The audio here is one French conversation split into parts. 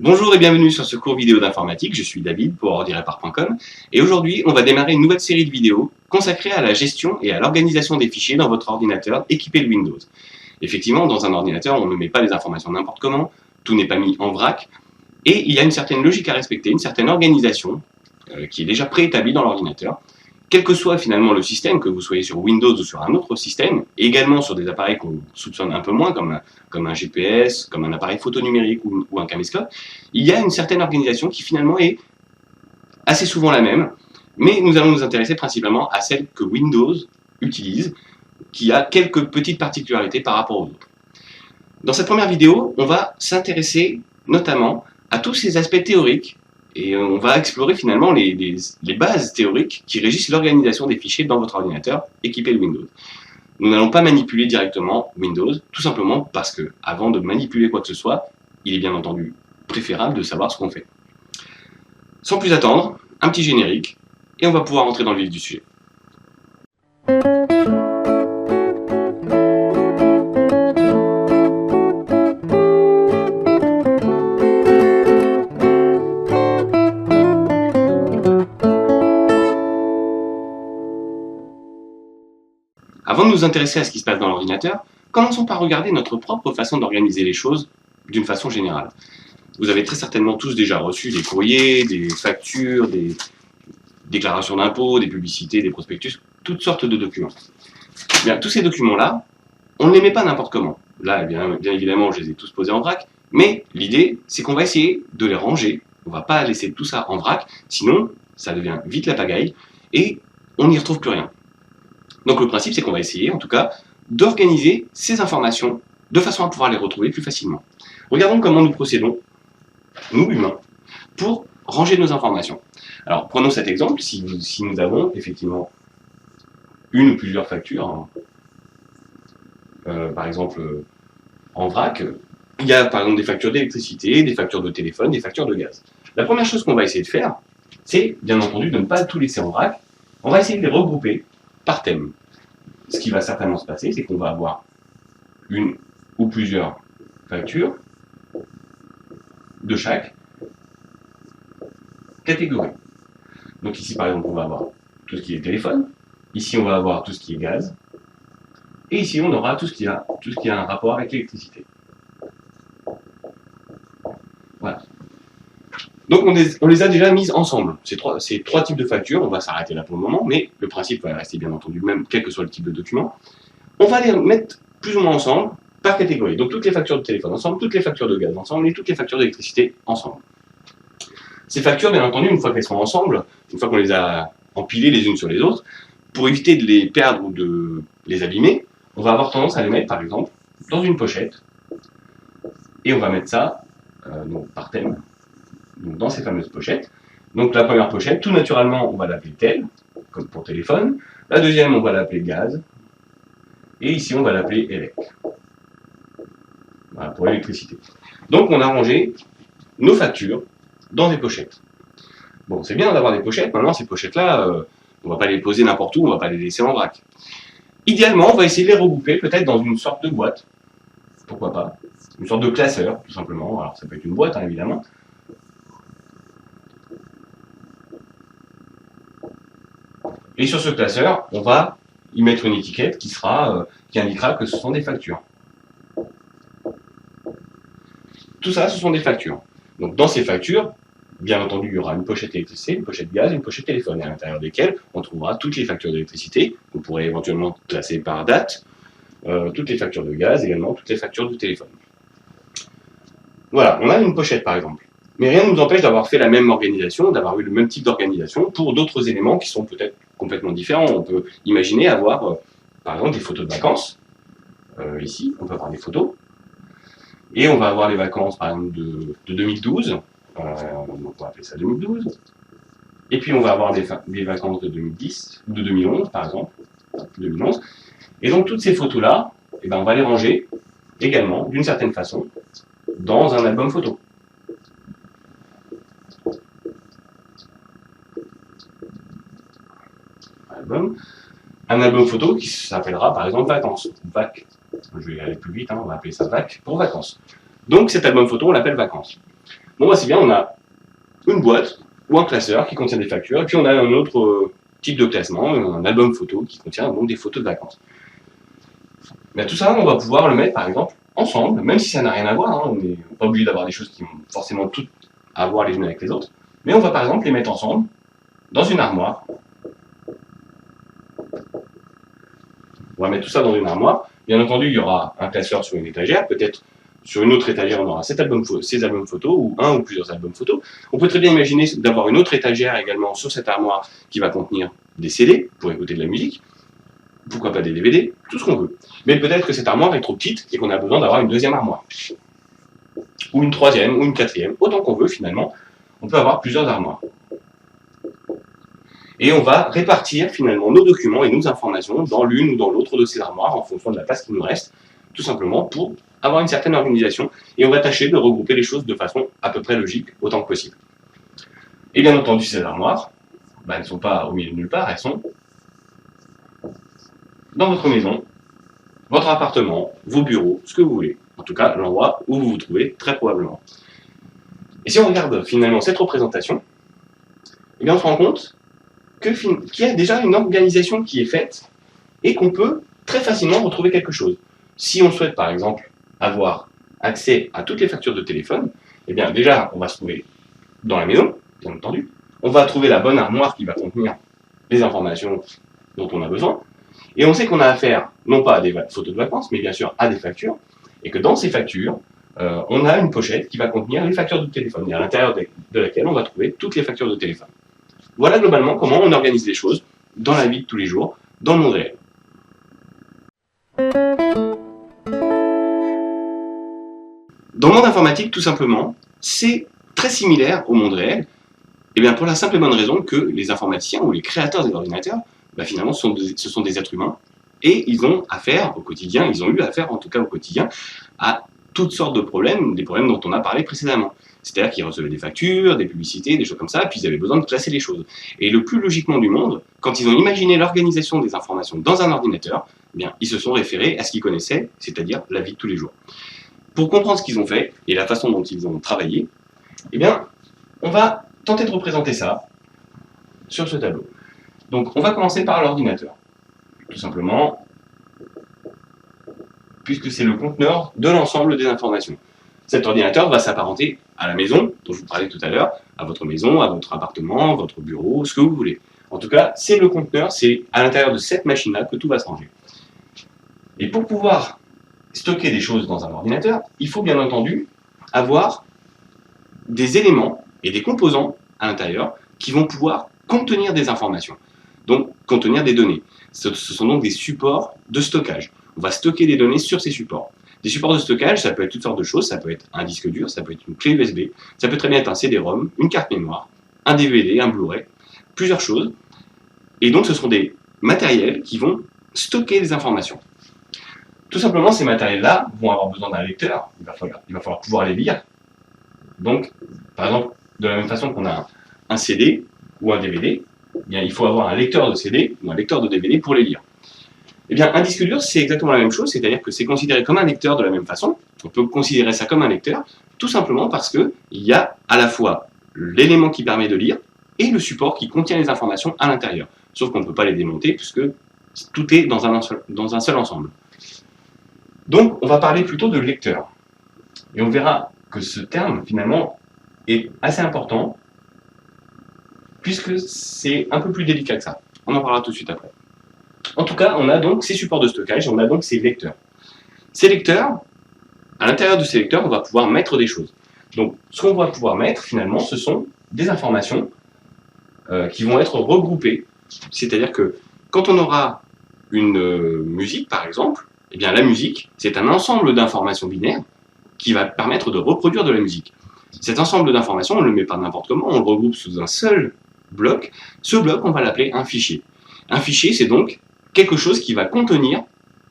Bonjour et bienvenue sur ce cours vidéo d'informatique, je suis David pour ordirepar.com et aujourd'hui on va démarrer une nouvelle série de vidéos consacrée à la gestion et à l'organisation des fichiers dans votre ordinateur équipé de Windows. Effectivement, dans un ordinateur on ne met pas les informations n'importe comment, tout n'est pas mis en vrac et il y a une certaine logique à respecter, une certaine organisation qui est déjà préétablie dans l'ordinateur. Quel que soit finalement le système, que vous soyez sur Windows ou sur un autre système, et également sur des appareils qu'on soupçonne un peu moins, comme un GPS, comme un appareil photo numérique ou un caméscope, il y a une certaine organisation qui finalement est assez souvent la même, mais nous allons nous intéresser principalement à celle que Windows utilise, qui a quelques petites particularités par rapport aux autres. Dans cette première vidéo, on va s'intéresser notamment à tous ces aspects théoriques et on va explorer finalement les bases théoriques qui régissent l'organisation des fichiers dans votre ordinateur équipé de Windows. Nous n'allons pas manipuler directement Windows, tout simplement parce que, avant de manipuler quoi que ce soit, il est bien entendu préférable de savoir ce qu'on fait. Sans plus attendre, un petit générique, et on va pouvoir entrer dans le vif du sujet. Avant de nous intéresser à ce qui se passe dans l'ordinateur, commençons par regarder notre propre façon d'organiser les choses d'une façon générale. Vous avez très certainement tous déjà reçu des courriers, des factures, des déclarations d'impôts, des publicités, des prospectus, toutes sortes de documents. Bien, tous ces documents-là, on ne les met pas n'importe comment. Là, bien évidemment, je les ai tous posés en vrac, mais l'idée, c'est qu'on va essayer de les ranger. On ne va pas laisser tout ça en vrac, sinon ça devient vite la pagaille et on n'y retrouve plus rien. Donc le principe, c'est qu'on va essayer, en tout cas, d'organiser ces informations de façon à pouvoir les retrouver plus facilement. Regardons comment nous procédons, nous humains, pour ranger nos informations. Alors prenons cet exemple, si nous avons effectivement une ou plusieurs factures, par exemple en vrac, il y a par exemple des factures d'électricité, des factures de téléphone, des factures de gaz. La première chose qu'on va essayer de faire, c'est bien entendu de ne pas tout laisser en vrac, on va essayer de les regrouper par thème. Ce qui va certainement se passer, c'est qu'on va avoir une ou plusieurs factures de chaque catégorie. Donc ici, par exemple, on va avoir tout ce qui est téléphone, ici, on va avoir tout ce qui est gaz, et ici, on aura tout ce qui a un rapport avec l'électricité. Voilà. Donc on les a déjà mises ensemble, ces trois types de factures. On va s'arrêter là pour le moment, mais le principe va rester bien entendu le même, quel que soit le type de document. On va les mettre plus ou moins ensemble, par catégorie. Donc toutes les factures de téléphone ensemble, toutes les factures de gaz ensemble, et toutes les factures d'électricité ensemble. Ces factures, bien entendu, une fois qu'elles sont ensemble, une fois qu'on les a empilées les unes sur les autres, pour éviter de les perdre ou de les abîmer, on va avoir tendance à les mettre, par exemple, dans une pochette, et on va mettre ça donc, par thème. Donc dans ces fameuses pochettes. Donc la première pochette, tout naturellement, on va l'appeler tel, comme pour téléphone. La deuxième, on va l'appeler gaz. Et ici, on va l'appeler élec. Voilà, pour l'électricité. Donc on a rangé nos factures dans des pochettes. Bon, c'est bien d'avoir des pochettes. Maintenant, ces pochettes-là, on ne va pas les poser n'importe où, on ne va pas les laisser en vrac. Idéalement, on va essayer de les regrouper peut-être dans une sorte de boîte. Pourquoi pas? Une sorte de classeur, tout simplement. Alors ça peut être une boîte, hein, évidemment. Et sur ce classeur, on va y mettre une étiquette qui indiquera que ce sont des factures. Tout ça, ce sont des factures. Donc dans ces factures, bien entendu, il y aura une pochette électricité, une pochette gaz, une pochette téléphone, à l'intérieur desquelles on trouvera toutes les factures d'électricité, qu'on pourrait éventuellement classer par date, toutes les factures de gaz, également toutes les factures de téléphone. Voilà, on a une pochette par exemple. Mais rien ne nous empêche d'avoir fait la même organisation, d'avoir eu le même type d'organisation pour d'autres éléments qui sont peut-être complètement différents. On peut imaginer avoir, par exemple, des photos de vacances. Ici, on peut avoir des photos. Et on va avoir les vacances, par exemple, de 2012. Donc on va appeler ça 2012. Et puis on va avoir des vacances de 2010, ou de 2011, par exemple. 2011. Et donc toutes ces photos-là, eh ben, on va les ranger également, d'une certaine façon, dans un album photo. Un album photo qui s'appellera par exemple vacances, VAC. Je vais aller plus vite, hein, on va appeler ça VAC pour vacances. Donc cet album photo, on l'appelle vacances. Bon, bah, c'est bien, on a une boîte ou un classeur qui contient des factures, et puis on a un autre type de classement, un album photo qui contient donc des photos de vacances. Mais tout ça, on va pouvoir le mettre par exemple ensemble, même si ça n'a rien à voir, hein, on n'est pas obligé d'avoir des choses qui vont forcément toutes à voir les unes avec les autres, mais on va par exemple les mettre ensemble dans une armoire. On va mettre tout ça dans une armoire. Bien entendu, il y aura un classeur sur une étagère, peut-être sur une autre étagère, on aura ces albums photos, ou un ou plusieurs albums photos. On peut très bien imaginer d'avoir une autre étagère également sur cette armoire qui va contenir des CD pour écouter de la musique, pourquoi pas des DVD, tout ce qu'on veut. Mais peut-être que cette armoire est trop petite et qu'on a besoin d'avoir une deuxième armoire. Ou une troisième, ou une quatrième, autant qu'on veut finalement. On peut avoir plusieurs armoires. Et on va répartir finalement nos documents et nos informations dans l'une ou dans l'autre de ces armoires en fonction de la place qui nous reste, tout simplement pour avoir une certaine organisation, et on va tâcher de regrouper les choses de façon à peu près logique autant que possible. Et bien entendu, ces armoires, elles ne sont pas au milieu de nulle part, elles sont dans votre maison, votre appartement, vos bureaux, ce que vous voulez. En tout cas, l'endroit où vous vous trouvez, très probablement. Et si on regarde finalement cette représentation, eh bien on se rend compte qu'il y a déjà une organisation qui est faite et qu'on peut très facilement retrouver quelque chose. Si on souhaite par exemple avoir accès à toutes les factures de téléphone, eh bien déjà on va se trouver dans la maison, bien entendu. On va trouver la bonne armoire qui va contenir les informations dont on a besoin. Et on sait qu'on a affaire non pas à des photos de vacances, mais bien sûr à des factures. Et que dans ces factures, on a une pochette qui va contenir les factures de téléphone, et à l'intérieur de laquelle on va trouver toutes les factures de téléphone. Voilà globalement comment on organise les choses dans la vie de tous les jours, dans le monde réel. Dans le monde informatique, tout simplement, c'est très similaire au monde réel, et bien pour la simple et bonne raison que les informaticiens ou les créateurs des ordinateurs, finalement, ce sont des êtres humains, et ils ont affaire au quotidien, ils ont eu affaire en tout cas au quotidien, à toutes sortes de problèmes, des problèmes dont on a parlé précédemment. C'est-à-dire qu'ils recevaient des factures, des publicités, des choses comme ça, et puis ils avaient besoin de classer les choses. Et le plus logiquement du monde, quand ils ont imaginé l'organisation des informations dans un ordinateur, ils se sont référés à ce qu'ils connaissaient, c'est-à-dire la vie de tous les jours. Pour comprendre ce qu'ils ont fait, et la façon dont ils ont travaillé, on va tenter de représenter ça sur ce tableau. Donc on va commencer par l'ordinateur, tout simplement, puisque c'est le conteneur de l'ensemble des informations. Cet ordinateur va s'apparenter à la maison, dont je vous parlais tout à l'heure, à votre maison, à votre appartement, votre bureau, ce que vous voulez. En tout cas, c'est le conteneur, c'est à l'intérieur de cette machine-là que tout va se ranger. Et pour pouvoir stocker des choses dans un ordinateur, il faut bien entendu avoir des éléments et des composants à l'intérieur qui vont pouvoir contenir des informations, donc contenir des données. Ce sont donc des supports de stockage. On va stocker des données sur ces supports. Des supports de stockage, ça peut être toutes sortes de choses, ça peut être un disque dur, ça peut être une clé USB, ça peut très bien être un CD-ROM, une carte mémoire, un DVD, un Blu-ray, plusieurs choses. Et donc ce sont des matériels qui vont stocker des informations. Tout simplement, ces matériels-là vont avoir besoin d'un lecteur, il va falloir pouvoir les lire. Donc, par exemple, de la même façon qu'on a un CD ou un DVD, il faut avoir un lecteur de CD ou un lecteur de DVD pour les lire. Un disque dur, c'est exactement la même chose, c'est-à-dire que c'est considéré comme un lecteur de la même façon. On peut considérer ça comme un lecteur, tout simplement parce qu'il y a à la fois l'élément qui permet de lire et le support qui contient les informations à l'intérieur. Sauf qu'on ne peut pas les démonter puisque tout est dans un seul ensemble. Donc, on va parler plutôt de lecteur. Et on verra que ce terme, finalement, est assez important puisque c'est un peu plus délicat que ça. On en parlera tout de suite après. En tout cas, on a donc ces supports de stockage, on a donc ces lecteurs. Ces lecteurs, à l'intérieur de ces lecteurs, on va pouvoir mettre des choses. Donc, ce qu'on va pouvoir mettre, finalement, ce sont des informations qui vont être regroupées. C'est-à-dire que quand on aura une musique, par exemple, la musique, c'est un ensemble d'informations binaires qui va permettre de reproduire de la musique. Cet ensemble d'informations, on ne le met pas n'importe comment, on le regroupe sous un seul bloc. Ce bloc, on va l'appeler un fichier. Un fichier, c'est donc quelque chose qui va contenir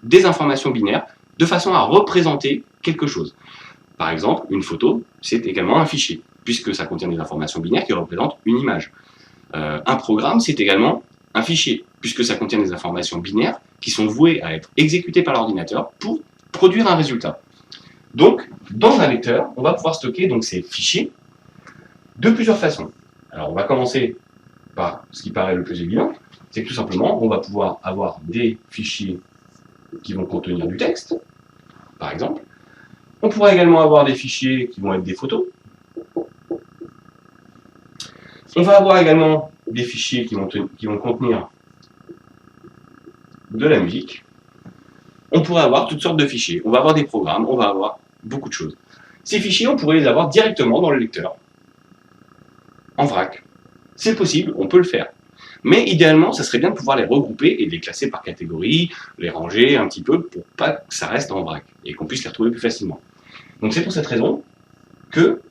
des informations binaires de façon à représenter quelque chose. Par exemple, une photo, c'est également un fichier, puisque ça contient des informations binaires qui représentent une image. Un programme, c'est également un fichier, puisque ça contient des informations binaires qui sont vouées à être exécutées par l'ordinateur pour produire un résultat. Donc, dans un lecteur, on va pouvoir stocker donc, ces fichiers de plusieurs façons. Alors on va commencer par ce qui paraît le plus évident, c'est que tout simplement on va pouvoir avoir des fichiers qui vont contenir du texte, par exemple. On pourra également avoir des fichiers qui vont être des photos. On va avoir également des fichiers qui vont contenir de la musique. On pourrait avoir toutes sortes de fichiers. On va avoir des programmes, on va avoir beaucoup de choses. Ces fichiers, on pourrait les avoir directement dans le lecteur, en vrac. C'est possible, on peut le faire. Mais idéalement, ça serait bien de pouvoir les regrouper et de les classer par catégorie, les ranger un petit peu pour pas que ça reste en vrac et qu'on puisse les retrouver plus facilement. Donc c'est pour cette raison que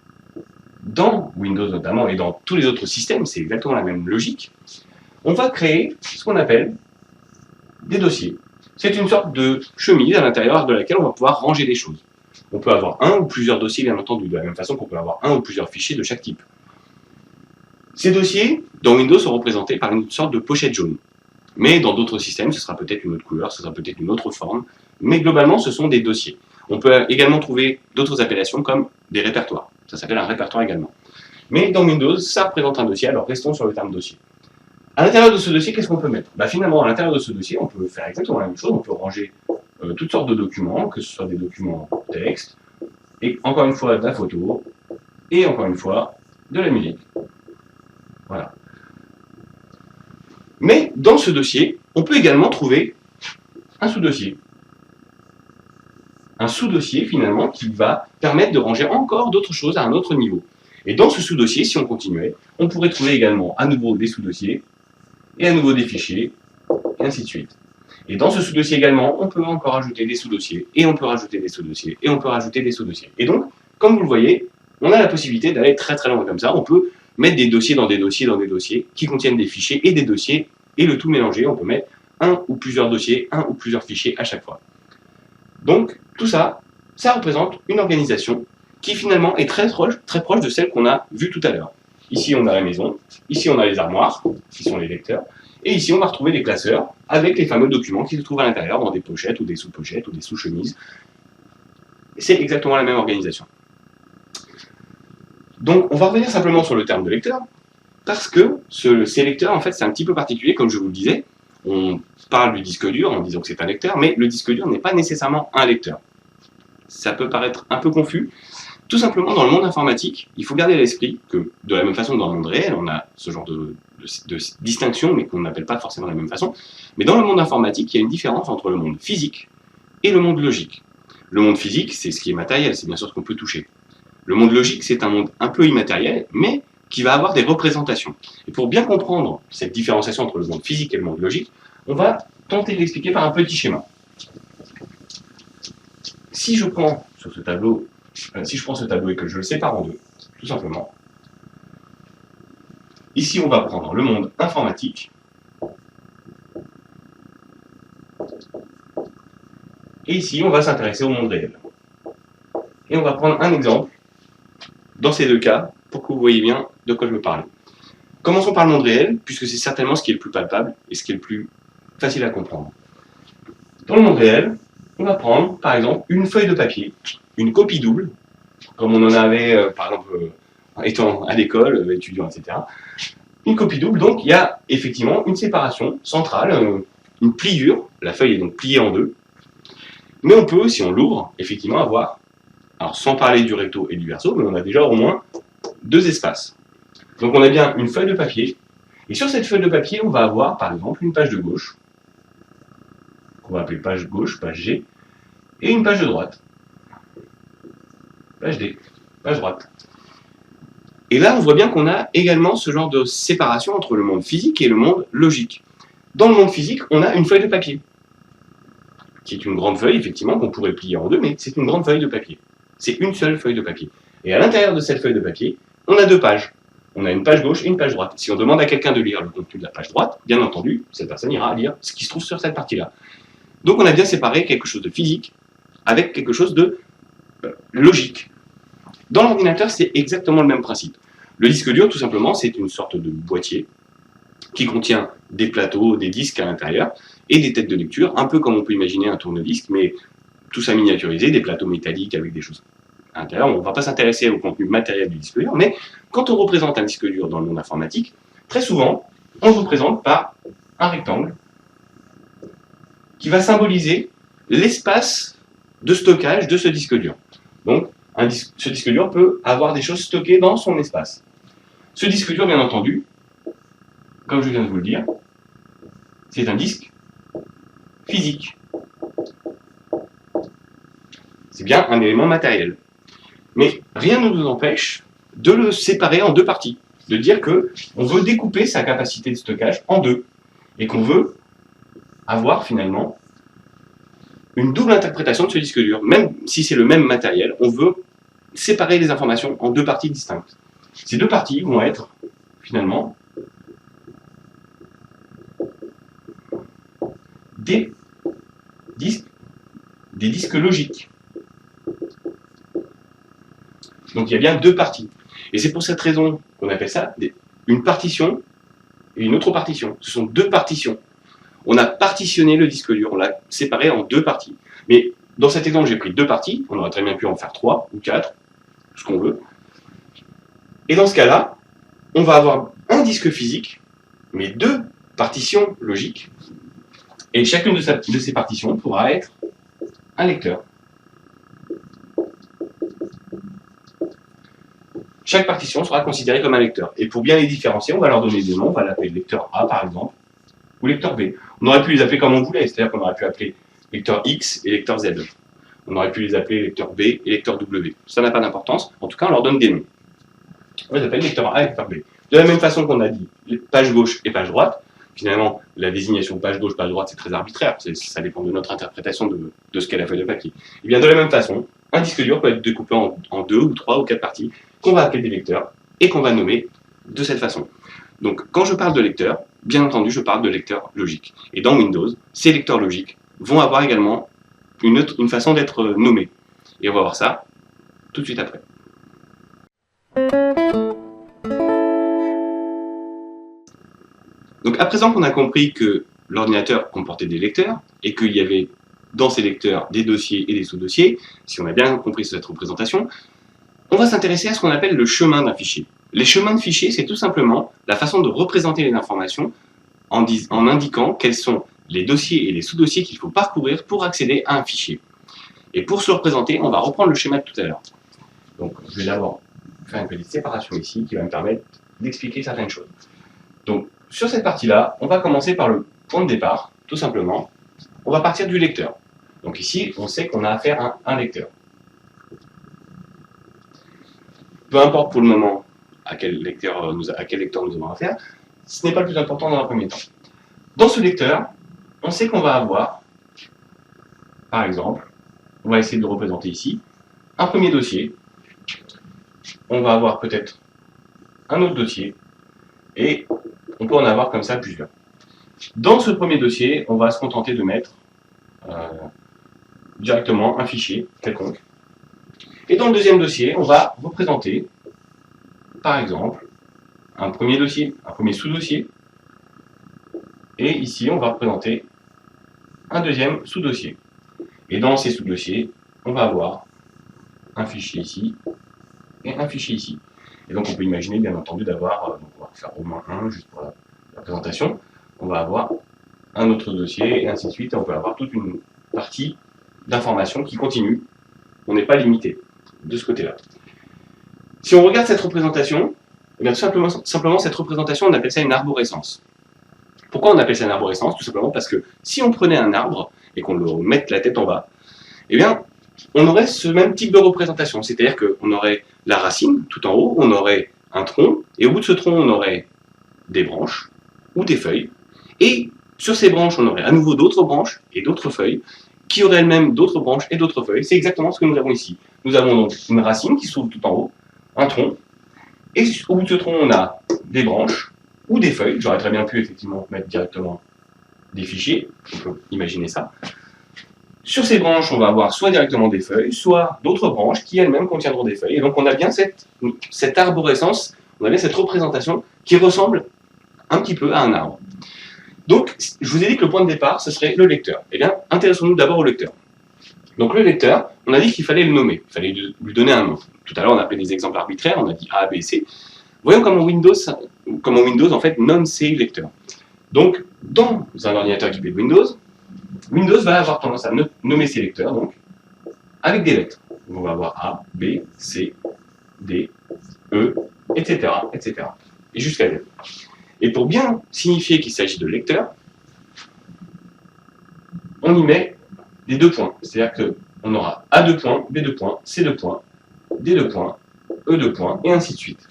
dans Windows notamment et dans tous les autres systèmes, c'est exactement la même logique, on va créer ce qu'on appelle des dossiers. C'est une sorte de chemise à l'intérieur de laquelle on va pouvoir ranger des choses. On peut avoir un ou plusieurs dossiers, bien entendu, de la même façon qu'on peut avoir un ou plusieurs fichiers de chaque type. Ces dossiers, dans Windows, sont représentés par une sorte de pochette jaune. Mais dans d'autres systèmes, ce sera peut-être une autre couleur, ce sera peut-être une autre forme. Mais globalement, ce sont des dossiers. On peut également trouver d'autres appellations comme des répertoires. Ça s'appelle un répertoire également. Mais dans Windows, ça représente un dossier, alors restons sur le terme dossier. À l'intérieur de ce dossier, qu'est-ce qu'on peut mettre? Finalement, à l'intérieur de ce dossier, on peut faire exactement la même chose. On peut ranger toutes sortes de documents, que ce soit des documents texte, et encore une fois de la photo, et encore une fois de la musique. Voilà. Mais dans ce dossier, on peut également trouver un sous-dossier. Un sous-dossier, finalement, qui va permettre de ranger encore d'autres choses à un autre niveau. Et dans ce sous-dossier, si on continuait, on pourrait trouver également à nouveau des sous-dossiers, et à nouveau des fichiers, et ainsi de suite. Et dans ce sous-dossier également, on peut encore ajouter des sous-dossiers, et on peut rajouter des sous-dossiers, et on peut rajouter des sous-dossiers. Et donc, comme vous le voyez, on a la possibilité d'aller très très loin comme ça. On peut mettre des dossiers dans des dossiers dans des dossiers qui contiennent des fichiers et des dossiers, et le tout mélangé. On peut mettre un ou plusieurs dossiers, un ou plusieurs fichiers à chaque fois. Donc, tout ça, ça représente une organisation qui finalement est très proche de celle qu'on a vue tout à l'heure. Ici, on a la maison, ici, on a les armoires, qui sont les lecteurs, et ici, on va retrouver les classeurs avec les fameux documents qui se trouvent à l'intérieur dans des pochettes ou des sous-pochettes ou des sous-chemises. C'est exactement la même organisation. Donc, on va revenir simplement sur le terme de lecteur, parce que ces lecteurs, en fait, c'est un petit peu particulier, comme je vous le disais. On parle du disque dur en disant que c'est un lecteur, mais le disque dur n'est pas nécessairement un lecteur. Ça peut paraître un peu confus. Tout simplement, dans le monde informatique, il faut garder à l'esprit que, de la même façon que dans le monde réel, on a ce genre de distinction, mais qu'on n'appelle pas forcément de la même façon. Mais dans le monde informatique, il y a une différence entre le monde physique et le monde logique. Le monde physique, c'est ce qui est matériel, c'est bien sûr ce qu'on peut toucher. Le monde logique, c'est un monde un peu immatériel, mais qui va avoir des représentations. Et pour bien comprendre cette différenciation entre le monde physique et le monde logique, on va tenter de l'expliquer par un petit schéma. Si je prends sur ce tableau, ce tableau et que je le sépare en deux, tout simplement, ici on va prendre le monde informatique, et ici on va s'intéresser au monde réel. Et on va prendre un exemple dans ces deux cas, pour que vous voyez bien de quoi je veux parler. Commençons par le monde réel, puisque c'est certainement ce qui est le plus palpable et ce qui est le plus facile à comprendre. Dans le monde réel, on va prendre, par exemple, une feuille de papier, une copie double, comme on en avait, par exemple, étant à l'école, étudiant, etc. Une copie double, donc il y a effectivement une séparation centrale, une pliure, la feuille est donc pliée en deux, mais on peut, si on l'ouvre, effectivement avoir, alors sans parler du recto et du verso, mais on a déjà au moins deux espaces. Donc on a bien une feuille de papier, et sur cette feuille de papier, on va avoir par exemple une page de gauche, qu'on va appeler page gauche, page G, et une page de droite, page D, page droite. Et là, on voit bien qu'on a également ce genre de séparation entre le monde physique et le monde logique. Dans le monde physique, on a une feuille de papier, qui est une grande feuille, effectivement, qu'on pourrait plier en deux, mais c'est une grande feuille de papier. C'est une seule feuille de papier. Et à l'intérieur de cette feuille de papier, on a deux pages. On a une page gauche et une page droite. Si on demande à quelqu'un de lire le contenu de la page droite, bien entendu, cette personne ira lire ce qui se trouve sur cette partie-là. Donc on a bien séparé quelque chose de physique avec quelque chose de logique. Dans l'ordinateur, c'est exactement le même principe. Le disque dur, tout simplement, c'est une sorte de boîtier qui contient des plateaux, des disques à l'intérieur et des têtes de lecture, un peu comme on peut imaginer un tourne-disque, mais tout ça miniaturisé, des plateaux métalliques avec des choses à l'intérieur. On ne va pas s'intéresser au contenu matériel du disque dur, mais quand on représente un disque dur dans le monde informatique, très souvent, on le représente par un rectangle qui va symboliser l'espace de stockage de ce disque dur. Donc, ce disque dur peut avoir des choses stockées dans son espace. Ce disque dur, bien entendu, comme je viens de vous le dire, c'est un disque physique. C'est bien un élément matériel. Mais rien ne nous empêche de le séparer en deux parties. De dire qu'on veut découper sa capacité de stockage en deux. Et qu'on veut avoir finalement une double interprétation de ce disque dur. Même si c'est le même matériel, on veut séparer les informations en deux parties distinctes. Ces deux parties vont être finalement des disques logiques. Donc il y a bien deux parties. Et c'est pour cette raison qu'on appelle ça une partition et une autre partition. Ce sont deux partitions. On a partitionné le disque dur, on l'a séparé en deux parties. Mais dans cet exemple, j'ai pris deux parties, on aurait très bien pu en faire 3 ou 4, ce qu'on veut. Et dans ce cas-là, on va avoir un disque physique, mais deux partitions logiques. Et chacune de ces partitions pourra être un lecteur. Chaque partition sera considérée comme un lecteur. Et pour bien les différencier, on va leur donner des noms. On va l'appeler lecteur A, par exemple, ou lecteur B. On aurait pu les appeler comme on voulait, c'est-à-dire qu'on aurait pu appeler lecteur X et lecteur Z. On aurait pu les appeler lecteur B et lecteur W. Ça n'a pas d'importance. En tout cas, on leur donne des noms. On les appelle lecteur A et lecteur B. De la même façon qu'on a dit page gauche et page droite, finalement, la désignation page gauche, page droite, c'est très arbitraire. Ça dépend de notre interprétation de ce qu'est la feuille de papier. Et bien, de la même façon, un disque dur peut être découpé en 2 ou 3 ou 4 parties qu'on va appeler des lecteurs et qu'on va nommer de cette façon. Donc, quand je parle de lecteur, bien entendu, je parle de lecteur logique. Et dans Windows, ces lecteurs logiques vont avoir également une façon d'être nommés. Et on va voir ça tout de suite après. Donc, à présent qu'on a compris que l'ordinateur comportait des lecteurs et qu'il y avait dans ces lecteurs des dossiers et des sous-dossiers, si on a bien compris cette représentation, on va s'intéresser à ce qu'on appelle le chemin d'un fichier. Les chemins de fichiers, c'est tout simplement la façon de représenter les informations en indiquant quels sont les dossiers et les sous-dossiers qu'il faut parcourir pour accéder à un fichier. Et pour se le représenter, on va reprendre le schéma de tout à l'heure. Donc, je vais d'abord faire une petite séparation ici qui va me permettre d'expliquer certaines choses. Donc, sur cette partie-là, on va commencer par le point de départ, tout simplement. On va partir du lecteur. Donc ici, on sait qu'on a affaire à un lecteur. Peu importe pour le moment à quel lecteur nous avons affaire, ce n'est pas le plus important dans un premier temps. Dans ce lecteur, on sait qu'on va avoir, par exemple, on va essayer de le représenter ici, un premier dossier, on va avoir peut-être un autre dossier, et on peut en avoir comme ça plusieurs. Dans ce premier dossier, on va se contenter de mettre directement un fichier quelconque. Et dans le deuxième dossier, on va représenter, par exemple, un premier dossier, un premier sous-dossier. Et ici, on va représenter un deuxième sous-dossier. Et dans ces sous-dossiers, on va avoir un fichier ici et un fichier ici. Et donc, on peut imaginer, bien entendu, d'avoir, on va faire au moins un, juste pour la présentation. On va avoir un autre dossier, et ainsi de suite. Et on peut avoir toute une partie d'informations qui continue. On n'est pas limité de ce côté-là. Si on regarde cette représentation, eh bien, simplement cette représentation, on appelle ça une arborescence. Pourquoi on appelle ça une arborescence? Tout simplement parce que si on prenait un arbre et qu'on le mette la tête en bas, eh bien, on aurait ce même type de représentation. C'est-à-dire qu'on aurait la racine tout en haut, on aurait un tronc, et au bout de ce tronc, on aurait des branches ou des feuilles. Et sur ces branches, on aurait à nouveau d'autres branches et d'autres feuilles, qui auraient elles-mêmes d'autres branches et d'autres feuilles. C'est exactement ce que nous avons ici. Nous avons donc une racine qui s'ouvre tout en haut, un tronc, et au bout de ce tronc, on a des branches ou des feuilles. J'aurais très bien pu effectivement mettre directement des fichiers, on peut imaginer ça. Sur ces branches, on va avoir soit directement des feuilles, soit d'autres branches qui elles-mêmes contiendront des feuilles. Et donc on a bien cette arborescence, on a bien cette représentation qui ressemble un petit peu à un arbre. Donc, je vous ai dit que le point de départ, ce serait le lecteur. Eh bien, intéressons-nous d'abord au lecteur. Donc le lecteur, on a dit qu'il fallait le nommer, il fallait lui donner un nom. Tout à l'heure, on a appelé des exemples arbitraires, on a dit A, B, C. Voyons comment Windows en fait nomme ses lecteurs. Donc, dans un ordinateur équipé de Windows, Windows va avoir tendance à nommer ses lecteurs donc, avec des lettres. On va avoir A, B, C, D, E, etc. etc. et jusqu'à Z. Et pour bien signifier qu'il s'agit de lecteurs, on y met des deux points. C'est-à-dire qu'on aura A2 points, B2 points, C2 points, D2 points, E2 points, et ainsi de suite.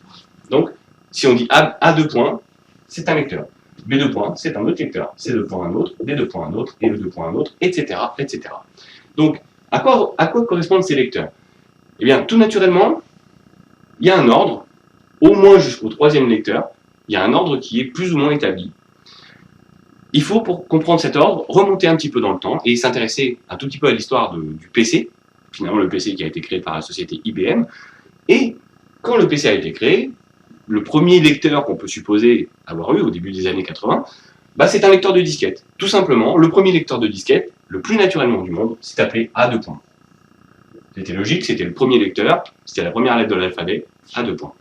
Donc, si on dit A2 points, c'est un lecteur. B2 points, c'est un autre lecteur. C2 points, un autre. D2 points, un autre. Et E2 points, un autre, etc. etc. Donc, à quoi correspondent ces lecteurs? Eh bien, tout naturellement, il y a un ordre, au moins jusqu'au troisième lecteur, il y a un ordre qui est plus ou moins établi. Il faut, pour comprendre cet ordre, remonter un petit peu dans le temps et s'intéresser un tout petit peu à l'histoire du PC, finalement le PC qui a été créé par la société IBM. Et quand le PC a été créé, le premier lecteur qu'on peut supposer avoir eu au début des années 80, bah c'est un lecteur de disquette. Tout simplement, le premier lecteur de disquette, le plus naturellement du monde, s'est appelé A2 points. C'était logique, c'était le premier lecteur, c'était la première lettre de l'alphabet, A2 points.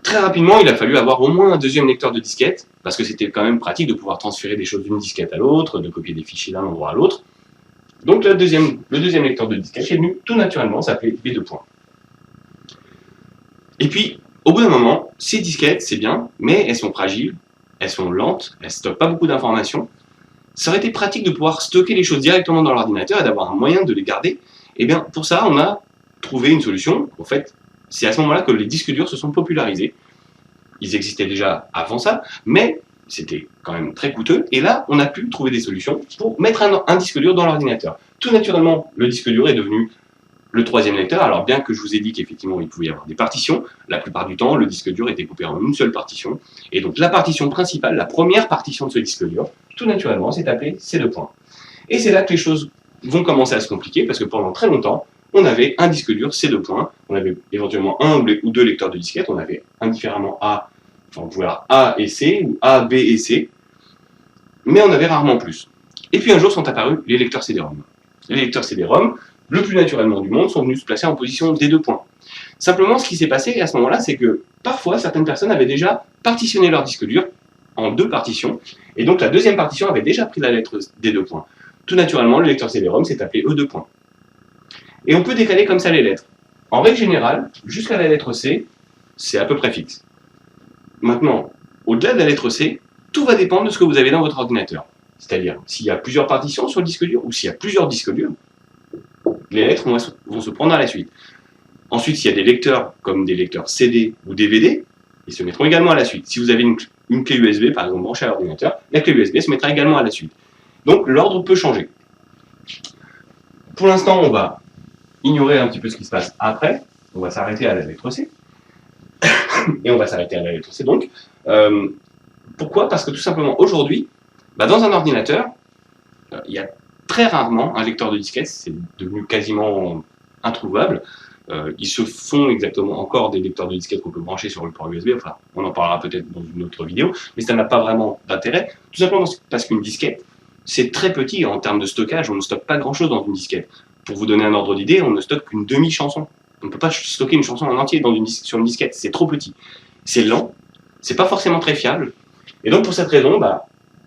Très rapidement, il a fallu avoir au moins un deuxième lecteur de disquette, parce que c'était quand même pratique de pouvoir transférer des choses d'une disquette à l'autre, de copier des fichiers d'un endroit à l'autre. Donc le deuxième lecteur de disquette est venu tout naturellement s'appeler B2 points. Et puis, au bout d'un moment, ces disquettes, c'est bien, mais elles sont fragiles, elles sont lentes, elles ne stockent pas beaucoup d'informations. Ça aurait été pratique de pouvoir stocker les choses directement dans l'ordinateur et d'avoir un moyen de les garder. Et bien, pour ça, on a trouvé une solution. En fait, c'est à ce moment-là que les disques durs se sont popularisés. Ils existaient déjà avant ça, mais c'était quand même très coûteux. Et là, on a pu trouver des solutions pour mettre un disque dur dans l'ordinateur. Tout naturellement, le disque dur est devenu le troisième lecteur. Alors bien que je vous ai dit qu'effectivement, il pouvait y avoir des partitions, la plupart du temps, le disque dur était coupé en une seule partition. Et donc la partition principale, la première partition de ce disque dur, tout naturellement, s'est appelée C2 points. Et c'est là que les choses vont commencer à se compliquer, parce que pendant très longtemps, on avait un disque dur C2 points, on avait éventuellement un ou deux lecteurs de disquette, on avait indifféremment on pouvait avoir A et C, ou A, B et C, mais on avait rarement plus. Et puis un jour sont apparus les lecteurs CD-ROM. Les lecteurs CD-ROM, le plus naturellement du monde, sont venus se placer en position D2 points. Simplement, ce qui s'est passé à ce moment-là, c'est que parfois, certaines personnes avaient déjà partitionné leur disque dur en deux partitions, et donc la deuxième partition avait déjà pris la lettre D2 points. Tout naturellement, le lecteur CD-ROM s'est appelé E2 points. Et on peut décaler comme ça les lettres. En règle générale, jusqu'à la lettre C, c'est à peu près fixe. Maintenant, au-delà de la lettre C, tout va dépendre de ce que vous avez dans votre ordinateur. C'est-à-dire, s'il y a plusieurs partitions sur le disque dur, ou s'il y a plusieurs disques durs, les lettres vont se prendre à la suite. Ensuite, s'il y a des lecteurs, comme des lecteurs CD ou DVD, ils se mettront également à la suite. Si vous avez une clé USB, par exemple, branchée à l'ordinateur, la clé USB se mettra également à la suite. Donc, l'ordre peut changer. Pour l'instant, on va ignorer un petit peu ce qui se passe après. On va s'arrêter à la lettre C. Et on va s'arrêter à la lettre C, donc. Pourquoi? Parce que tout simplement, aujourd'hui, dans un ordinateur, il y a très rarement un lecteur de disquette, c'est devenu quasiment introuvable. Ils se font exactement encore des lecteurs de disquette qu'on peut brancher sur le port USB, enfin, on en parlera peut-être dans une autre vidéo, mais ça n'a pas vraiment d'intérêt, tout simplement parce qu'une disquette, c'est très petit en termes de stockage, on ne stocke pas grand-chose dans une disquette. Pour vous donner un ordre d'idée, on ne stocke qu'une demi-chanson. On ne peut pas stocker une chanson en entier sur une disquette, c'est trop petit. C'est lent, c'est pas forcément très fiable, et donc pour cette raison,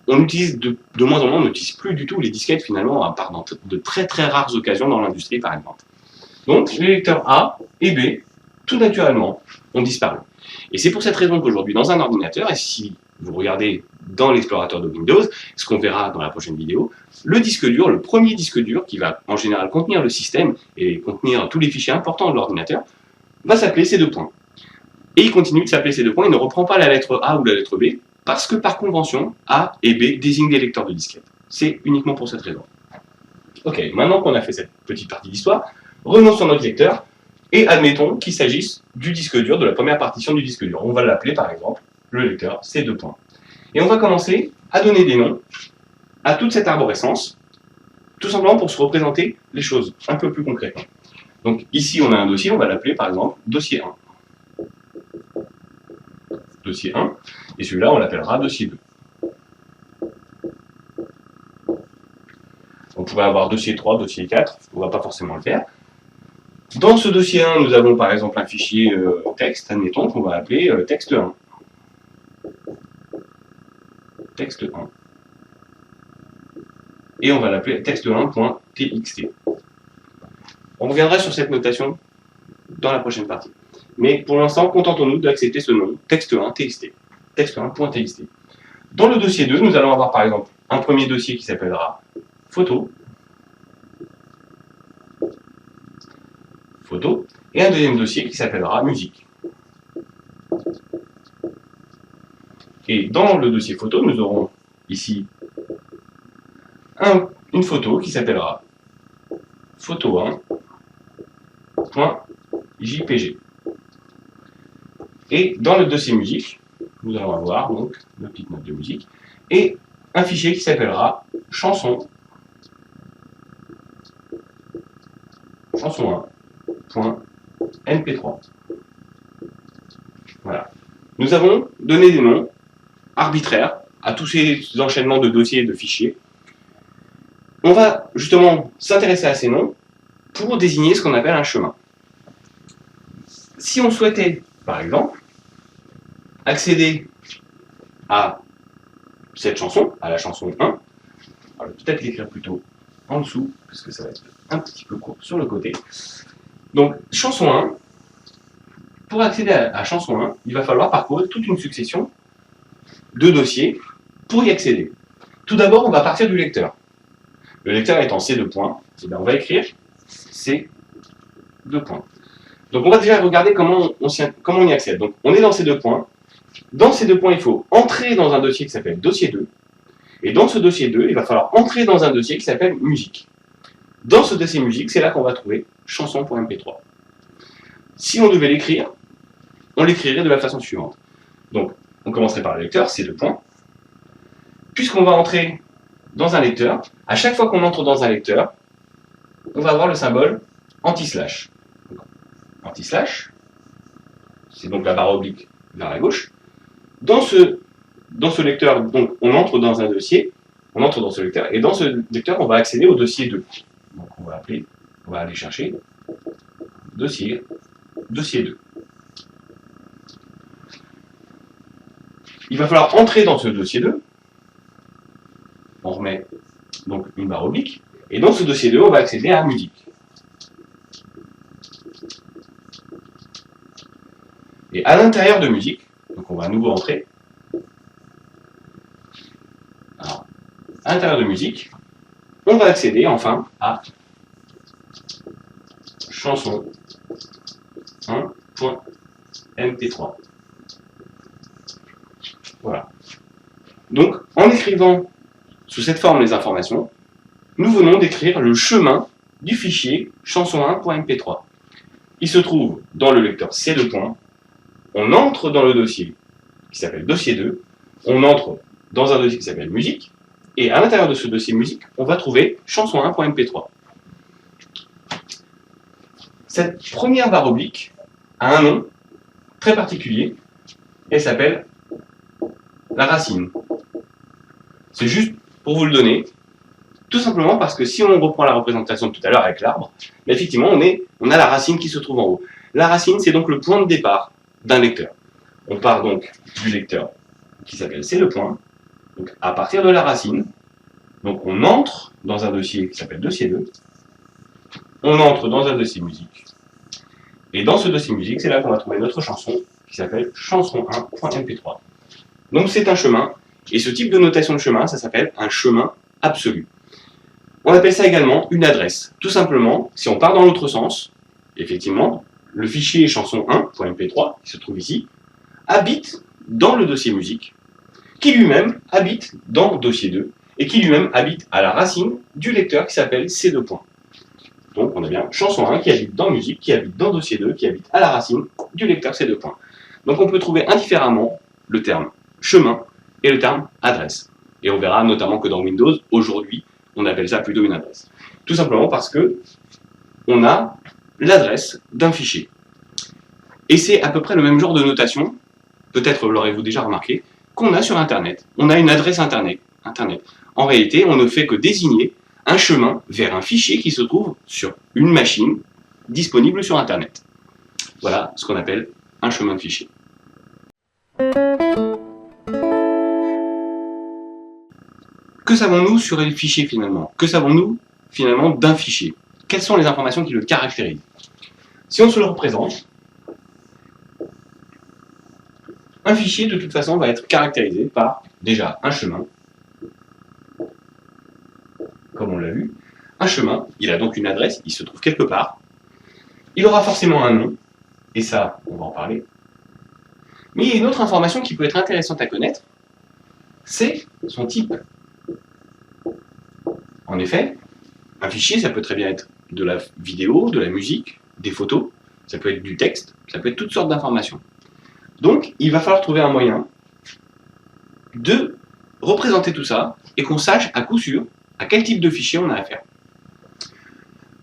on utilise de moins en moins, on n'utilise plus du tout les disquettes finalement, à part dans de très très rares occasions dans l'industrie par exemple. Donc les lecteurs A et B, tout naturellement, ont disparu. Et c'est pour cette raison qu'aujourd'hui, dans un ordinateur, et si vous regardez dans l'explorateur de Windows, ce qu'on verra dans la prochaine vidéo, le disque dur, le premier disque dur, qui va en général contenir le système et contenir tous les fichiers importants de l'ordinateur, va s'appeler C2 points. Et il continue de s'appeler C2 points, il ne reprend pas la lettre A ou la lettre B, parce que par convention, A et B désignent des lecteurs de disquette. C'est uniquement pour cette raison. Ok, maintenant qu'on a fait cette petite partie d'histoire, revenons sur notre lecteur, et admettons qu'il s'agisse du disque dur, de la première partition du disque dur. On va l'appeler par exemple le lecteur C2 points. Et on va commencer à donner des noms à toute cette arborescence, tout simplement pour se représenter les choses un peu plus concrètement. Donc ici on a un dossier, on va l'appeler par exemple dossier 1. Dossier 1, et celui-là on l'appellera dossier 2. On pourrait avoir dossier 3, dossier 4, on ne va pas forcément le faire. Dans ce dossier 1, nous avons par exemple un fichier texte, admettons qu'on va appeler texte 1. Texte 1. Et on va l'appeler texte1.txt. On reviendra sur cette notation dans la prochaine partie. Mais pour l'instant, contentons-nous d'accepter ce nom, texte1.txt. Texte1.txt. Dans le dossier 2, nous allons avoir par exemple un premier dossier qui s'appellera photo. Photo. Et un deuxième dossier qui s'appellera musique. Et dans le dossier photo, nous aurons ici une photo qui s'appellera photo1.jpg. Et dans le dossier musique, nous allons avoir donc une petite note de musique et un fichier qui s'appellera chanson1.mp3. Voilà. Nous avons donné des noms arbitraires à tous ces enchaînements de dossiers et de fichiers. On va justement s'intéresser à ces noms pour désigner ce qu'on appelle un chemin. Si on souhaitait, par exemple, accéder à cette chanson, à la chanson 1, alors peut-être l'écrire plutôt en dessous, parce que ça va être un petit peu court sur le côté. Donc, chanson 1, pour accéder à chanson 1, il va falloir parcourir toute une succession de dossiers pour y accéder. Tout d'abord, on va partir du lecteur. Le lecteur étant C2 points, eh bien on va écrire C2 points. Donc on va déjà regarder comment on y accède. Donc on est dans C2 points. Dans ces 2 points, il faut entrer dans un dossier qui s'appelle dossier 2. Et dans ce dossier 2, il va falloir entrer dans un dossier qui s'appelle musique. Dans ce dossier musique, c'est là qu'on va trouver chanson.mp3. Si on devait l'écrire, on l'écrirait de la façon suivante. Donc on commencerait par le lecteur, C2 points. Puisqu'on va entrer dans un lecteur, à chaque fois qu'on entre dans un lecteur, on va avoir le symbole anti-slash. Anti-slash, c'est donc la barre oblique vers la gauche. Dans ce lecteur, donc, on entre dans un dossier, on entre dans ce lecteur, et dans ce lecteur, on va accéder au dossier 2. Donc on va aller chercher dossier 2. Il va falloir entrer dans ce dossier 2. On remet donc une barre oblique, et dans ce dossier 2, on va accéder à musique. Et à l'intérieur de musique, donc on va à nouveau entrer. Alors, à l'intérieur de musique, on va accéder enfin à chanson 1.mp3. Voilà. Donc, en écrivant sous cette forme les informations, nous venons d'écrire le chemin du fichier chanson1.mp3. Il se trouve dans le lecteur C2 points. On entre dans le dossier qui s'appelle dossier 2, on entre dans un dossier qui s'appelle musique, et à l'intérieur de ce dossier musique, on va trouver chanson1.mp3. Cette première barre oblique a un nom très particulier, elle s'appelle la racine. C'est juste pour vous le donner, tout simplement parce que si on reprend la représentation de tout à l'heure avec l'arbre, effectivement on a la racine qui se trouve en haut. La racine, c'est donc le point de départ d'un lecteur. On part donc du lecteur qui s'appelle C2 points, donc à partir de la racine, donc on entre dans un dossier qui s'appelle dossier 2, on entre dans un dossier musique, et dans ce dossier musique, c'est là qu'on va trouver notre chanson qui s'appelle chanson1.mp3. Donc c'est un chemin, et ce type de notation de chemin, ça s'appelle un chemin absolu. On appelle ça également une adresse. Tout simplement, si on part dans l'autre sens, effectivement, le fichier chanson1.mp3, qui se trouve ici, habite dans le dossier musique, qui lui-même habite dans le dossier 2, et qui lui-même habite à la racine du lecteur qui s'appelle C2 points. Donc on a bien chanson 1 qui habite dans musique, qui habite dans dossier 2, qui habite à la racine du lecteur C2 points. Donc on peut trouver indifféremment le terme chemin et le terme adresse. Et on verra notamment que dans Windows, aujourd'hui, on appelle ça plutôt une adresse. Tout simplement parce que on a l'adresse d'un fichier. Et c'est à peu près le même genre de notation, peut-être l'aurez-vous déjà remarqué, qu'on a sur Internet. On a une adresse Internet. En réalité, on ne fait que désigner un chemin vers un fichier qui se trouve sur une machine disponible sur Internet. Voilà ce qu'on appelle un chemin de fichier. Que savons-nous sur les fichiers finalement? Que savons-nous finalement d'un fichier? Quelles sont les informations qui le caractérisent? Si on se le représente, un fichier de toute façon va être caractérisé par déjà un chemin, comme on l'a vu. Un chemin, il a donc une adresse, il se trouve quelque part. Il aura forcément un nom, et ça, on va en parler. Mais il y a une autre information qui peut être intéressante à connaître, c'est son type. En effet, un fichier, ça peut très bien être de la vidéo, de la musique, des photos, ça peut être du texte, ça peut être toutes sortes d'informations. Donc, il va falloir trouver un moyen de représenter tout ça et qu'on sache à coup sûr à quel type de fichier on a affaire.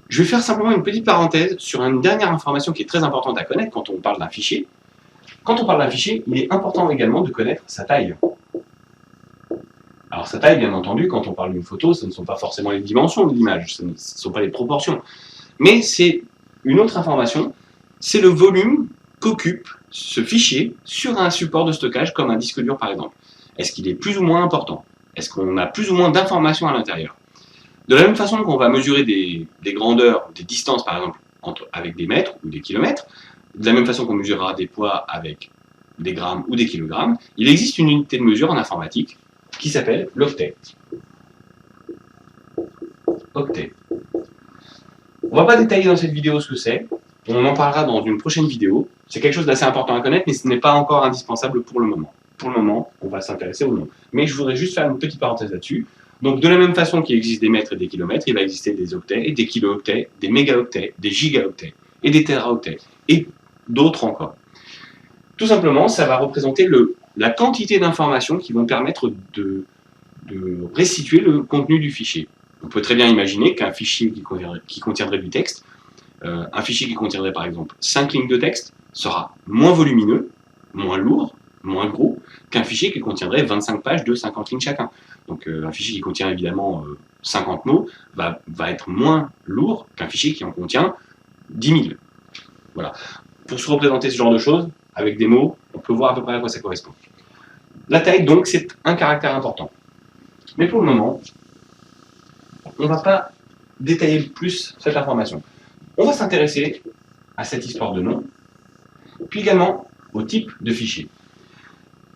Je vais faire simplement une petite parenthèse sur une dernière information qui est très importante à connaître quand on parle d'un fichier. Quand on parle d'un fichier, il est important également de connaître sa taille. Alors sa taille, bien entendu, quand on parle d'une photo, ce ne sont pas forcément les dimensions de l'image, ce ne sont pas les proportions. Mais c'est une autre information, c'est le volume qu'occupe ce fichier sur un support de stockage comme un disque dur par exemple. Est-ce qu'il est plus ou moins important? Est-ce qu'on a plus ou moins d'informations à l'intérieur? De la même façon qu'on va mesurer des grandeurs, des distances par exemple, avec des mètres ou des kilomètres, de la même façon qu'on mesurera des poids avec des grammes ou des kilogrammes, il existe une unité de mesure en informatique qui s'appelle l'octet. Octet. On ne va pas détailler dans cette vidéo ce que c'est, on en parlera dans une prochaine vidéo. C'est quelque chose d'assez important à connaître, mais ce n'est pas encore indispensable pour le moment. Pour le moment, on va s'intéresser au nom. Mais je voudrais juste faire une petite parenthèse là-dessus. Donc de la même façon qu'il existe des mètres et des kilomètres, il va exister des octets et des kilo-octets, des mégaoctets, des gigaoctets et des téraoctets et d'autres encore. Tout simplement, ça va représenter la quantité d'informations qui vont permettre de restituer le contenu du fichier. On peut très bien imaginer qu'un fichier qui contiendrait du texte, un fichier qui contiendrait par exemple 5 lignes de texte, sera moins volumineux, moins lourd, moins gros, qu'un fichier qui contiendrait 25 pages de 50 lignes chacun. Donc un fichier qui contient évidemment 50 mots va être moins lourd qu'un fichier qui en contient 10 000. Voilà. Pour se représenter ce genre de choses, avec des mots, on peut voir à peu près à quoi ça correspond. La taille, donc, c'est un caractère important. Mais pour le moment, on ne va pas détailler plus cette information. On va s'intéresser à cette histoire de nom, puis également au type de fichier.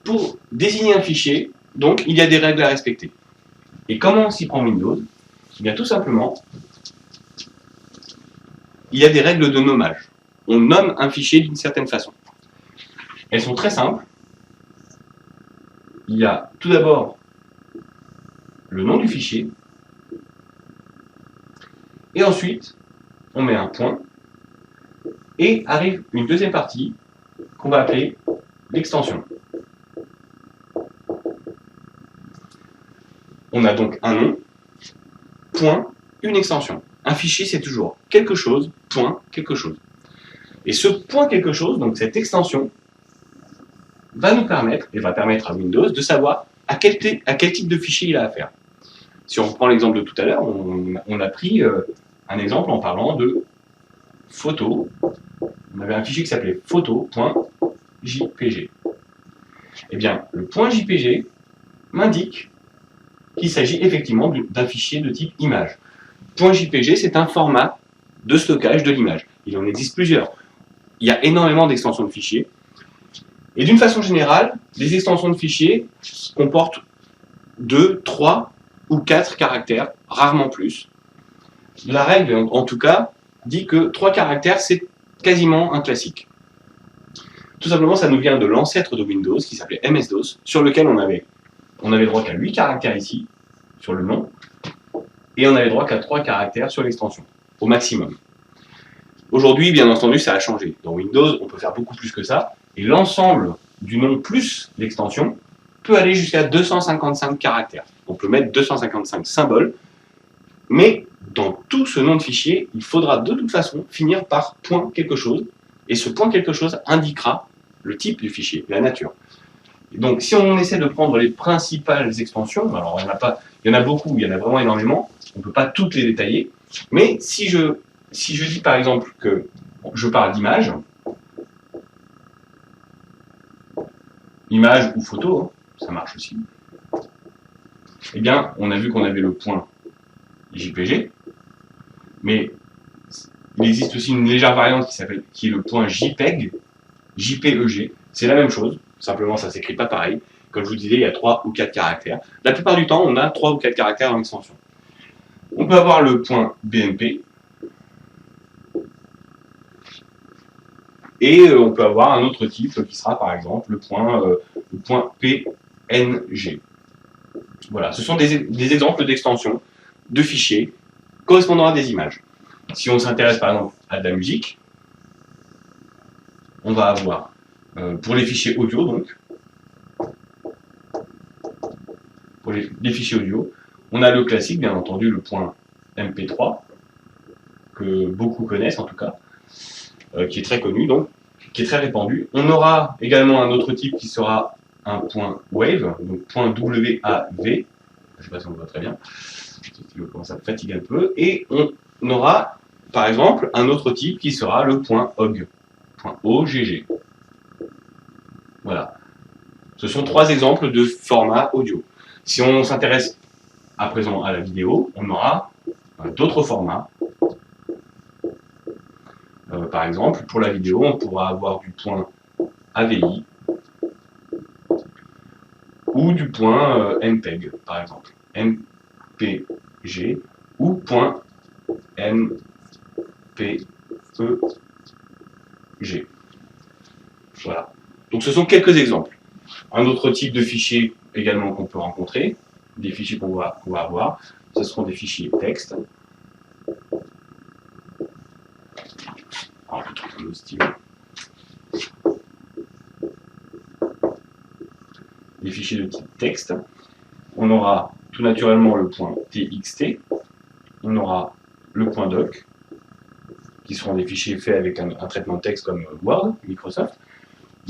Pour désigner un fichier, donc, il y a des règles à respecter. Et comment s'y prend Windows? Eh bien, tout simplement, il y a des règles de nommage. On nomme un fichier d'une certaine façon. Elles sont très simples. Il y a tout d'abord le nom du fichier, et ensuite on met un point, et arrive une deuxième partie qu'on va appeler l'extension. On a donc un nom, point, une extension. Un fichier, c'est toujours quelque chose, point, quelque chose. Et ce point quelque chose, donc cette extension, va nous permettre, et va permettre à Windows de savoir à quel type de fichier il a affaire. Si on reprend l'exemple de tout à l'heure, on a pris un exemple en parlant de photo. On avait un fichier qui s'appelait photo.jpg. Eh bien, le point .jpg m'indique qu'il s'agit effectivement d'un fichier de type image. .jpg, c'est un format de stockage de l'image. Il en existe plusieurs. Il y a énormément d'extensions de fichiers. Et d'une façon générale, les extensions de fichiers comportent 2, 3 ou 4 caractères, rarement plus. La règle, en tout cas, dit que 3 caractères, c'est quasiment un classique. Tout simplement, ça nous vient de l'ancêtre de Windows, qui s'appelait MS-DOS, sur lequel on avait droit qu'à 8 caractères ici, sur le nom, et on avait droit qu'à 3 caractères sur l'extension, au maximum. Aujourd'hui, bien entendu, ça a changé. Dans Windows, on peut faire beaucoup plus que ça, et l'ensemble du nom plus l'extension peut aller jusqu'à 255 caractères. On peut mettre 255 symboles, mais dans tout ce nom de fichier, il faudra de toute façon finir par point quelque chose, et ce point quelque chose indiquera le type du fichier, la nature. Et donc, si on essaie de prendre les principales extensions, alors il y en a beaucoup, il y en a vraiment énormément, on ne peut pas toutes les détailler, mais si je dis par exemple que je parle d'image, image ou photo, hein, ça marche aussi, eh bien, on a vu qu'on avait le point JPG, mais il existe aussi une légère variante qui est le point JPEG, JPEG, c'est la même chose, simplement ça ne s'écrit pas pareil. Comme je vous disais, il y a 3 ou 4 caractères. La plupart du temps, on a 3 ou 4 caractères en extension. On peut avoir le point BMP, et on peut avoir un autre type qui sera par exemple le point PNG. Voilà, ce sont des exemples d'extensions de fichiers correspondant à des images. Si on s'intéresse par exemple à de la musique, on va avoir pour les fichiers audio donc, pour les fichiers audio, on a le classique bien entendu le point MP3 que beaucoup connaissent en tout cas, qui est très connu donc, qui est très répandu. On aura également un autre type qui sera un point Wave, donc point WAV, je ne sais pas si on le voit très bien, il commence à fatiguer un peu, et on aura par exemple un autre type qui sera le point OGG, point OGG. Voilà. Ce sont 3 exemples de format audio. Si on s'intéresse à présent à la vidéo, on aura d'autres formats. Par exemple, pour la vidéo, on pourra avoir du point AVI ou du point MPEG, par exemple. MPG ou point MPEG. Voilà. Donc ce sont quelques exemples. Un autre type de fichier également qu'on peut rencontrer, des fichiers qu'on va avoir, ce seront des fichiers texte. Alors, je trouve le stylo. Des fichiers de type texte. On aura tout naturellement le point TXT. On aura le point doc, qui seront des fichiers faits avec un traitement de texte comme Word, Microsoft,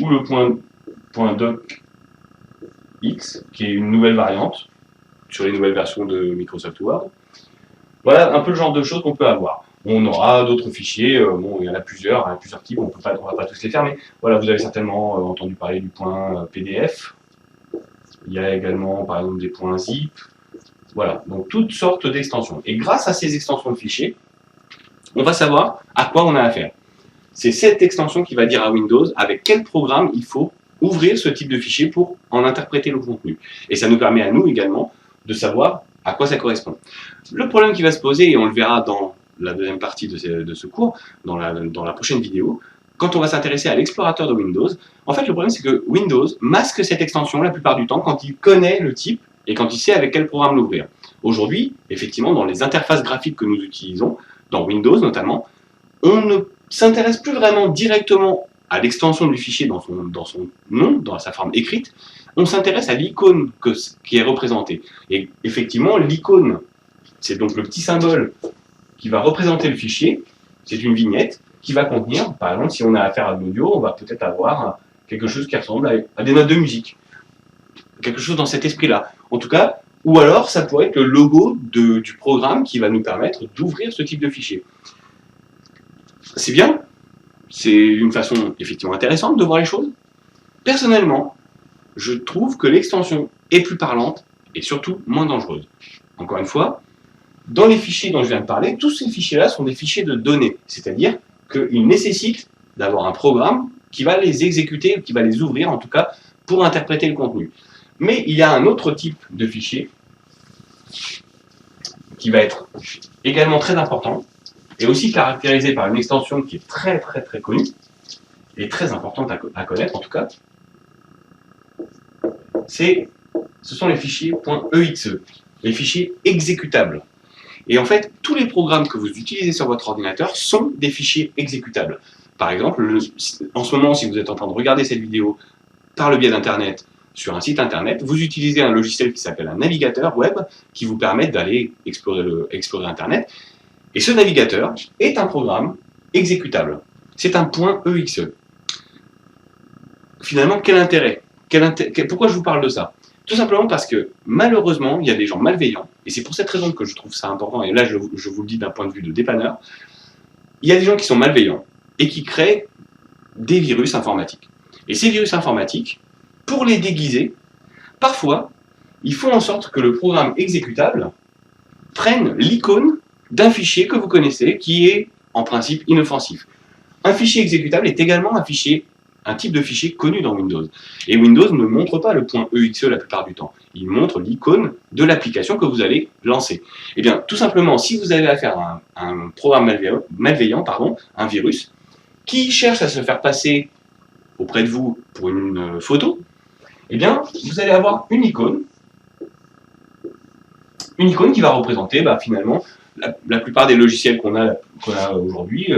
ou le point docx, qui est une nouvelle variante sur les nouvelles versions de Microsoft Word. Voilà un peu le genre de choses qu'on peut avoir. On aura d'autres fichiers, bon, il y en a plusieurs types, on va pas tous les faire, mais voilà, vous avez certainement entendu parler du point PDF. Il y a également, par exemple, des points zip. Voilà, donc toutes sortes d'extensions. Et grâce à ces extensions de fichiers, on va savoir à quoi on a affaire. C'est cette extension qui va dire à Windows avec quel programme il faut ouvrir ce type de fichier pour en interpréter le contenu. Et ça nous permet à nous également de savoir à quoi ça correspond. Le problème qui va se poser, et on le verra dans la deuxième partie de ce cours, dans la prochaine vidéo, quand on va s'intéresser à l'explorateur de Windows, en fait le problème c'est que Windows masque cette extension la plupart du temps quand il connaît le type et quand il sait avec quel programme l'ouvrir. Aujourd'hui, effectivement, dans les interfaces graphiques que nous utilisons, dans Windows notamment, on ne s'intéresse plus vraiment directement à l'extension du fichier dans son nom, dans sa forme écrite, on s'intéresse à l'icône qui est représentée. Et effectivement, l'icône, c'est donc le petit symbole qui va représenter le fichier, c'est une vignette qui va contenir, par exemple, si on a affaire à de l'audio, on va peut-être avoir quelque chose qui ressemble à des notes de musique. Quelque chose dans cet esprit-là. En tout cas, ou alors ça pourrait être le logo du programme qui va nous permettre d'ouvrir ce type de fichier. C'est bien, c'est une façon effectivement intéressante de voir les choses. Personnellement, je trouve que l'extension est plus parlante et surtout moins dangereuse. Encore une fois, dans les fichiers dont je viens de parler, tous ces fichiers-là sont des fichiers de données, c'est-à-dire qu'ils nécessitent d'avoir un programme qui va les exécuter, qui va les ouvrir en tout cas, pour interpréter le contenu. Mais il y a un autre type de fichier qui va être également très important et aussi caractérisé par une extension qui est très connue et très importante à connaître en tout cas. Ce sont les fichiers .exe, les fichiers exécutables. Et en fait, tous les programmes que vous utilisez sur votre ordinateur sont des fichiers exécutables. Par exemple, en ce moment, si vous êtes en train de regarder cette vidéo par le biais d'Internet, sur un site Internet, vous utilisez un logiciel qui s'appelle un navigateur web qui vous permet d'aller explorer Internet. Et ce navigateur est un programme exécutable. C'est un .exe. Finalement, quel intérêt? Pourquoi je vous parle de ça? Tout simplement parce que, malheureusement, il y a des gens malveillants, et c'est pour cette raison que je trouve ça important, et là je vous le dis d'un point de vue de dépanneur, il y a des gens qui sont malveillants et qui créent des virus informatiques. Et ces virus informatiques, pour les déguiser, parfois, ils font en sorte que le programme exécutable prenne l'icône d'un fichier que vous connaissez, qui est en principe inoffensif. Un fichier exécutable est également un type de fichier connu dans Windows. Et Windows ne montre pas le point .exe la plupart du temps. Il montre l'icône de l'application que vous allez lancer. Eh bien, tout simplement, si vous avez affaire à un programme malveillant, un virus, qui cherche à se faire passer auprès de vous pour une photo, eh bien, vous allez avoir une icône qui va représenter finalement la plupart des logiciels qu'on a aujourd'hui,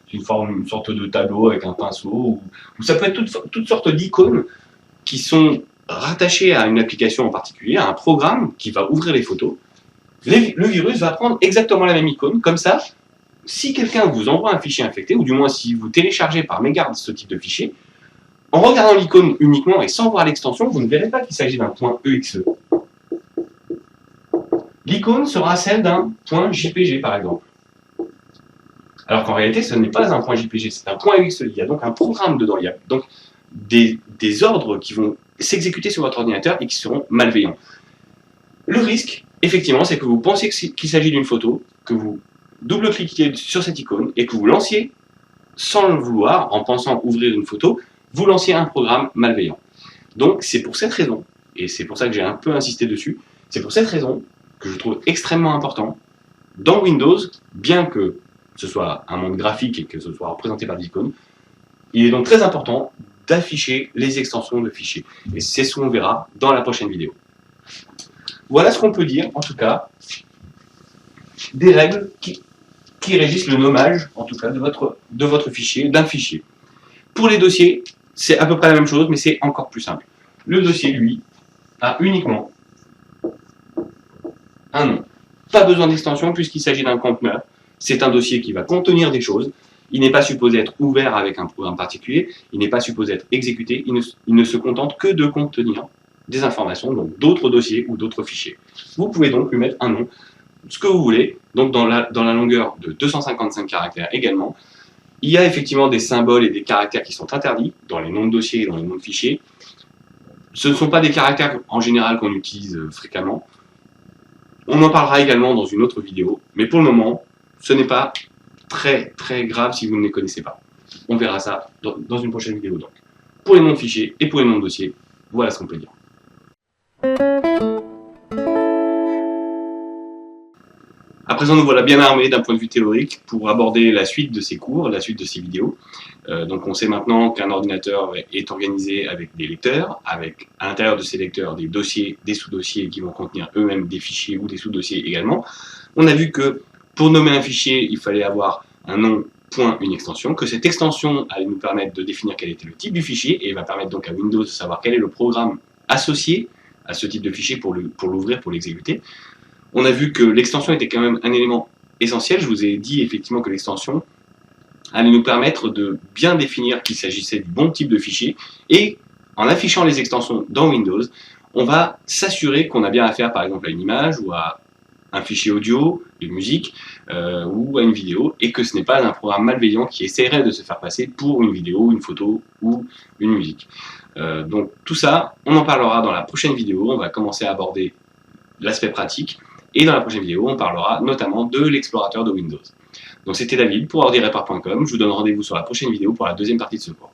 c'est une sorte de tableau avec un pinceau, ou ça peut être toutes sortes d'icônes qui sont rattachées à une application en particulier, à un programme qui va ouvrir les photos. Le virus va prendre exactement la même icône, comme ça, si quelqu'un vous envoie un fichier infecté, ou du moins si vous téléchargez par mégarde ce type de fichier, en regardant l'icône uniquement et sans voir l'extension, vous ne verrez pas qu'il s'agit d'un .exe. L'icône sera celle d'un .jpg par exemple. Alors qu'en réalité, ce n'est pas un .jpg, c'est un .exe. Il y a donc un programme dedans. Il y a donc des ordres qui vont s'exécuter sur votre ordinateur et qui seront malveillants. Le risque, effectivement, c'est que vous pensiez qu'il s'agit d'une photo, que vous double-cliquiez sur cette icône et que vous lanciez, sans le vouloir, en pensant ouvrir une photo, vous lanciez un programme malveillant. Donc c'est pour cette raison, et c'est pour ça que j'ai un peu insisté dessus, c'est pour cette raison que je trouve extrêmement important, dans Windows, bien que ce soit un monde graphique et que ce soit représenté par des icônes, il est donc très important d'afficher les extensions de fichiers. Et c'est ce qu'on verra dans la prochaine vidéo. Voilà ce qu'on peut dire, en tout cas, des règles qui régissent le nommage, en tout cas, de votre fichier, d'un fichier. Pour les dossiers, c'est à peu près la même chose, mais c'est encore plus simple. Le dossier, lui, a uniquement un nom. Pas besoin d'extension puisqu'il s'agit d'un conteneur. C'est un dossier qui va contenir des choses. Il n'est pas supposé être ouvert avec un programme particulier. Il n'est pas supposé être exécuté. Il ne se contente que de contenir des informations, donc d'autres dossiers ou d'autres fichiers. Vous pouvez donc lui mettre un nom, ce que vous voulez, donc dans la longueur de 255 caractères également. Il y a effectivement des symboles et des caractères qui sont interdits dans les noms de dossiers et dans les noms de fichiers. Ce ne sont pas des caractères en général qu'on utilise fréquemment. On en parlera également dans une autre vidéo, mais pour le moment, ce n'est pas très grave si vous ne les connaissez pas. On verra ça dans une prochaine vidéo donc. Pour les noms de fichiers et pour les noms de dossiers, voilà ce qu'on peut dire. À présent, nous voilà bien armés d'un point de vue théorique pour aborder la suite de ces cours, la suite de ces vidéos. Donc on sait maintenant qu'un ordinateur est organisé avec des lecteurs, avec à l'intérieur de ces lecteurs des dossiers, des sous-dossiers qui vont contenir eux-mêmes des fichiers ou des sous-dossiers également. On a vu que pour nommer un fichier, il fallait avoir un nom, point, une extension, que cette extension allait nous permettre de définir quel était le type du fichier et va permettre donc à Windows de savoir quel est le programme associé à ce type de fichier pour l'ouvrir, pour l'exécuter. On a vu que l'extension était quand même un élément essentiel. Je vous ai dit effectivement que l'extension allait nous permettre de bien définir qu'il s'agissait du bon type de fichier. Et en affichant les extensions dans Windows, on va s'assurer qu'on a bien affaire par exemple à une image ou à un fichier audio, une musique ou à une vidéo, et que ce n'est pas un programme malveillant qui essaierait de se faire passer pour une vidéo, une photo ou une musique. Donc tout ça, on en parlera dans la prochaine vidéo. On va commencer à aborder l'aspect pratique. Et dans la prochaine vidéo, on parlera notamment de l'explorateur de Windows. Donc c'était David pour ordirepar.com. Je vous donne rendez-vous sur la prochaine vidéo pour la deuxième partie de ce cours.